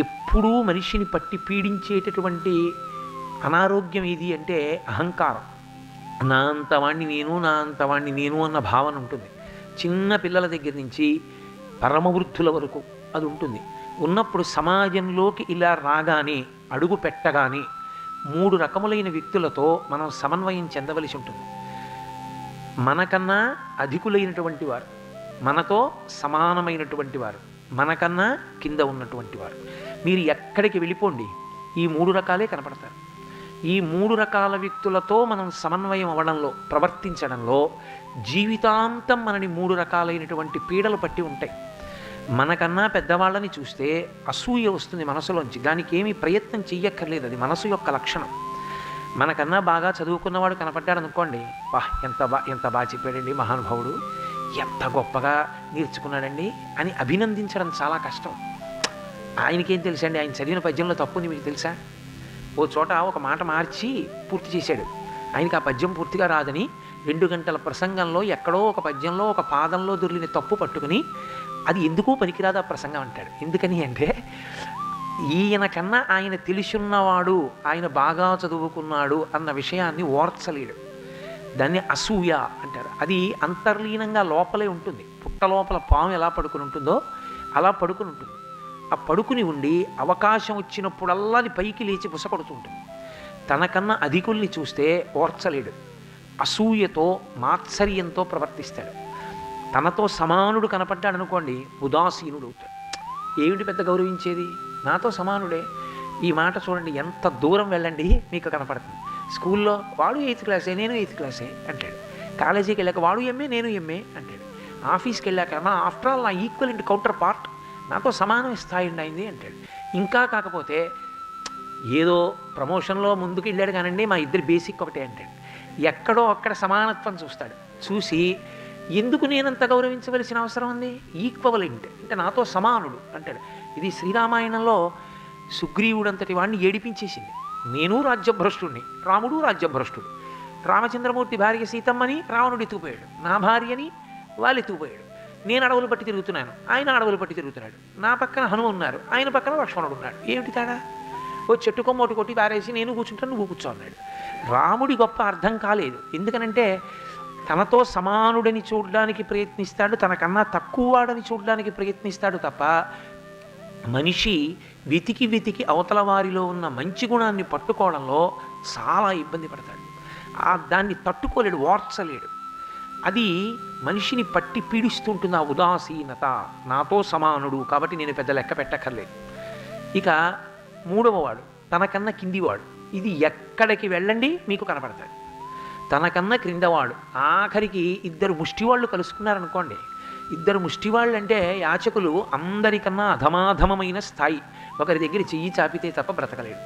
ఎప్పుడూ మనిషిని పట్టి పీడించేటటువంటి అనారోగ్యం ఏది అంటే అహంకారం. నా అంతవాణ్ణి నేను, నా అంతవాణ్ణి నేను అన్న భావన ఉంటుంది. చిన్న పిల్లల దగ్గర నుంచి పరమవృద్ధుల వరకు అది ఉంటుంది. ఉన్నప్పుడు సమాజంలోకి ఇలా రాగానే, అడుగు పెట్టగానే 3 రకములైన వ్యక్తులతో మనం సమన్వయం చెందవలసి ఉంటుంది. మనకన్నా అధికులైనటువంటి వారు, మనతో సమానమైనటువంటి వారు, మనకన్నా కింద ఉన్నటువంటి వారు. మీరు ఎక్కడికి వెళ్ళిపోండి, ఈ 3 రకాలే కనపడతారు. ఈ 3 రకాల వ్యక్తులతో మనం సమన్వయం అవ్వడంలో, ప్రవర్తించడంలో జీవితాంతం మనని 3 రకాలైనటువంటి పీడలు పట్టి ఉంటాయి. మనకన్నా పెద్దవాళ్ళని చూస్తే అసూయ వస్తుంది మనసులోంచి. దానికి ఏమీ ప్రయత్నం చెయ్యక్కర్లేదు, అది మనసు యొక్క లక్షణం. మనకన్నా బాగా చదువుకున్నవాడు కనపడ్డాడు అనుకోండి, ఎంత బాగా చెప్పాడండి మహానుభావుడు, ఎంత గొప్పగా నేర్చుకున్నాడండి అని అభినందించడం చాలా కష్టం. ఆయనకేం తెలుసండి, ఆయన చదివిన పద్యంలో తప్పుంది మీకు తెలుసా? ఓ చోట ఒక మాట మార్చి పూర్తి చేశాడు. ఆయనకి ఆ పద్యం పూర్తిగా రాదని 2 గంటల ప్రసంగంలో ఎక్కడో ఒక పద్యంలో ఒక పాదంలో దొరికిన తప్పు పట్టుకుని అది ఎందుకు పనికిరాదు ఆ ప్రసంగం అంటాడు. ఎందుకని అంటే ఈయన కన్నా ఆయన తెలుసున్నవాడు, ఆయన బాగా చదువుకున్నాడు అన్న విషయాన్ని ఓర్చలేడు. దాన్ని అసూయ అంటారు. అది అంతర్లీనంగా లోపలే ఉంటుంది. పుట్ట లోపల పాము ఎలా పడుకుని ఉంటుందో అలా పడుకుని ఉంటుంది. ఆ పడుకుని ఉండి అవకాశం వచ్చినప్పుడల్లా అది పైకి లేచి బుసకొడుతూ ఉంటుంది. తనకన్నా అధికుల్ని చూస్తే ఓర్చలేడు. అసూయతో, మాత్సర్యంతో ప్రవర్తిస్తాడు. తనతో సమానుడు కనపడ్డాడు అనుకోండి, ఉదాసీనుడు అవుతాడు. ఏమిటి పెద్ద గౌరవించేది, నాతో సమానుడే. ఈ మాట చూడండి, ఎంత దూరం వెళ్ళండి మీకు కనపడుతుంది. స్కూల్లో వాడు 8th క్లాసే, నేను 8th క్లాసే అంటాడు. కాలేజీకి వెళ్ళాక వాడు ఎంఏ, నేను ఎంఏ అంటాడు. ఆఫీస్కి వెళ్ళాక ఆఫ్టర్ ఆల్ నా ఈక్వల్ కౌంటర్ పార్ట్, నాతో సమానం స్థాయి అయింది అంటాడు. ఇంకా కాకపోతే ఏదో ప్రమోషన్లో ముందుకు వెళ్ళాడు కానండి, మా ఇద్దరు బేసిక్ ఒకటే అంటాడు. ఎక్కడో అక్కడ సమానత్వం చూస్తాడు. చూసి ఎందుకు నేనంత గౌరవించవలసిన అవసరం ఉంది, ఈక్వలెంట్ అంటే నాతో సమానుడు అంటాడు. ఇది శ్రీరామాయణంలో సుగ్రీవుడంతటి వాడిని ఏడిపించేసింది. నేను రాజ్యభ్రష్టుడిని, రాముడు రాజ్యభ్రష్టుడు. రామచంద్రమూర్తి భార్య సీతమ్మని రావణుడు ఎత్తుకుపోయాడు, నా భార్యని వాళ్ళు ఎత్తుకుపోయాడు. నేను అడవులు పట్టి తిరుగుతున్నాను, ఆయన అడవులు పట్టి తిరుగుతున్నాడు. నా పక్కన హనుమ ఉన్నారు, ఆయన పక్కన లక్ష్మణుడు ఉన్నాడు. ఏమిటి తేడా? ఓ చెట్టు కొమ్మోటి కొట్టి పారేసి నేను కూర్చుంటాను, నువ్వు కూర్చో అన్నాడు. రాముడి గొప్ప అర్థం కాలేదు. ఎందుకనంటే తనతో సమానుడని చూడడానికి ప్రయత్నిస్తాడు, తనకన్నా తక్కువ వాడని చూడడానికి ప్రయత్నిస్తాడు తప్ప మనిషి వెతికి వెతికి అవతల వారిలో ఉన్న మంచి గుణాన్ని పట్టుకోవడంలో చాలా ఇబ్బంది పడతాడు. దాన్ని తట్టుకోలేడు, ఓర్చలేడు. అది మనిషిని పట్టి పీడిస్తూ ఉంటుంది. ఆ ఉదాసీనత, నాతో సమానుడు కాబట్టి నేను పెద్ద లెక్క పెట్టక్కర్లేదు. ఇక 3వ వాడు తనకన్నా కిందివాడు. ఇది ఎక్కడికి వెళ్ళండి మీకు కనపడతాడు. తనకన్నా క్రిందవాడు, ఆఖరికి 2 ముష్టివాళ్ళు కలుసుకున్నారనుకోండి. 2 ముష్టివాళ్ళు అంటే యాచకులు అందరికన్నా అధమాధమమైన స్థాయి. ఒకరి దగ్గర చెయ్యి చాపితే తప్ప బ్రతకలేడు.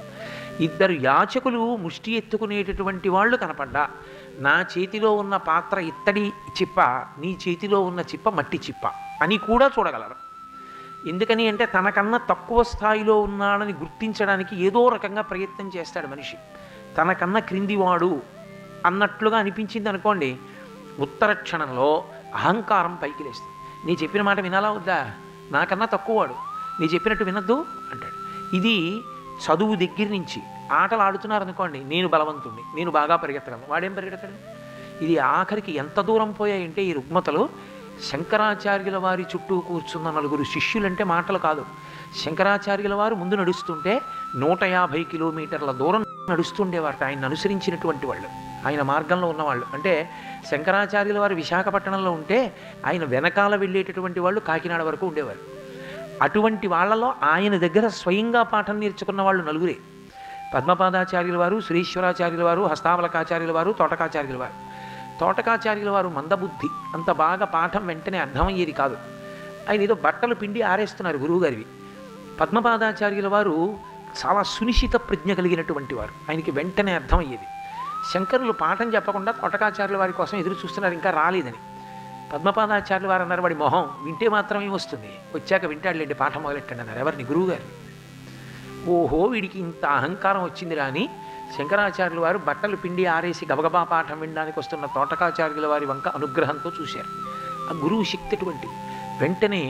2 యాచకులు ముష్టి ఎత్తుకునేటటువంటి వాళ్ళు కనపడ్డా, నా చేతిలో ఉన్న పాత్ర ఇత్తడి చిప్ప, నీ చేతిలో ఉన్న చిప్ప మట్టి చిప్ప అని కూడా చూడగలరు. ఎందుకని అంటే తనకన్నా తక్కువ స్థాయిలో ఉన్నాడని గుర్తించడానికి ఏదో రకంగా ప్రయత్నం చేస్తాడు మనిషి. తనకన్నా క్రిందివాడు అన్నట్లుగా అనిపించింది అనుకోండి, ఉత్తర క్షణంలో అహంకారం పైకి లేస్తుంది. నీ చెప్పిన మాట వినాలా వద్దా, నాకన్నా తక్కువవాడు, నీ చెప్పినట్టు వినద్దు అంటాడు. ఇది చదువు దగ్గర నుంచి ఆటలు ఆడుతున్నారనుకోండి, నేను బలవంతుణ్ణి, నేను బాగా పరిగెత్తగలను, వాడేం పరిగెడతాడు. ఇది ఆఖరికి ఎంత దూరం పోయాయంటే ఈ రుగ్మతలు శంకరాచార్యుల వారి చుట్టూ కూర్చున్న 4 శిష్యులంటే మాటలు కాదు. శంకరాచార్యుల వారు ముందు నడుస్తుంటే 150 కిలోమీటర్ల దూరం నడుస్తుండేవారు ఆయన అనుసరించినటువంటి వాళ్ళు, ఆయన మార్గంలో ఉన్నవాళ్ళు. అంటే శంకరాచార్యుల వారు విశాఖపట్నంలో ఉంటే ఆయన వెనకాల వెళ్ళేటటువంటి వాళ్ళు కాకినాడ వరకు ఉండేవారు. అటువంటి వాళ్ళలో ఆయన దగ్గర స్వయంగా పాఠం నేర్చుకున్న వాళ్ళు 4. పద్మపాదాచార్యుల వారు, శ్రీశ్వరాచార్యుల వారు, హస్తావలకాచార్యుల వారు, తోటకాచార్యుల వారు. తోటకాచార్యుల వారు మందబుద్ధి, అంత బాగా పాఠం వెంటనే అర్థమయ్యేది కాదు. ఆయన ఏదో బట్టలు పిండి ఆరేస్తున్నారు గురువుగారివి. పద్మపాదాచార్యుల వారు చాలా సునిశ్చిత ప్రజ్ఞ కలిగినటువంటి వారు, ఆయనకి వెంటనే అర్థమయ్యేది. శంకరులు పాఠం చెప్పకుండా తోటకాచార్యుల వారి కోసం ఎదురు చూస్తున్నారు, ఇంకా రాలేదని. పద్మపాదాచార్యుల వారు అన్నారు, వాడి మొహం వింటే మాత్రమే వస్తుంది, వచ్చాక వింటాడులేండి, పాఠం మొదలెట్టండి అన్నారు. ఎవరిని? గురువుగారు. ఓహో వీడికి ఇంత అహంకారం వచ్చింది రాని శంకరాచార్యుల వారు బట్టలు పిండి ఆరేసి గబగబా పాఠం వినడానికి వస్తున్న తోటకాచార్యుల వారి వంక అనుగ్రహంతో చూశారు. ఆ గురువు శక్తి అటువంటిది. వెంటనే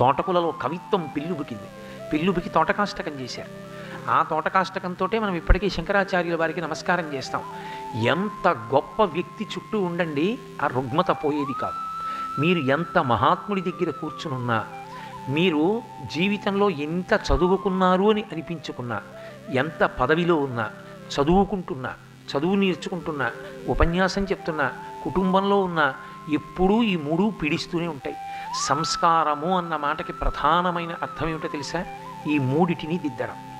తోటకులలో కవిత్వం పిల్లుబుకింది. పిల్లుబికి తోటకాష్టకం చేశారు. ఆ తోటకాష్టకంతో మనం ఇప్పటికీ శంకరాచార్యుల వారికి నమస్కారం చేస్తాం. ఎంత గొప్ప వ్యక్తి చుట్టూ ఉండండి, ఆ రుగ్మత పోయేది కాదు. మీరు ఎంత మహాత్ముడి దగ్గర కూర్చునున్నా, మీరు జీవితంలో ఎంత చదువుకున్నారు అని అనిపించుకున్నా, ఎంత పదవిలో ఉన్నా, చదువుకుంటున్నా, చదువు నేర్చుకుంటున్నా, ఉపన్యాసం చెప్తున్నా, కుటుంబంలో ఉన్నా, ఎప్పుడూ ఈ మూడు పీడిస్తూనే ఉంటాయి. సంస్కారము అన్న మాటకి ప్రధానమైన అర్థం ఏమిటో తెలుసా? ఈ మూడిటిని దిద్దడం.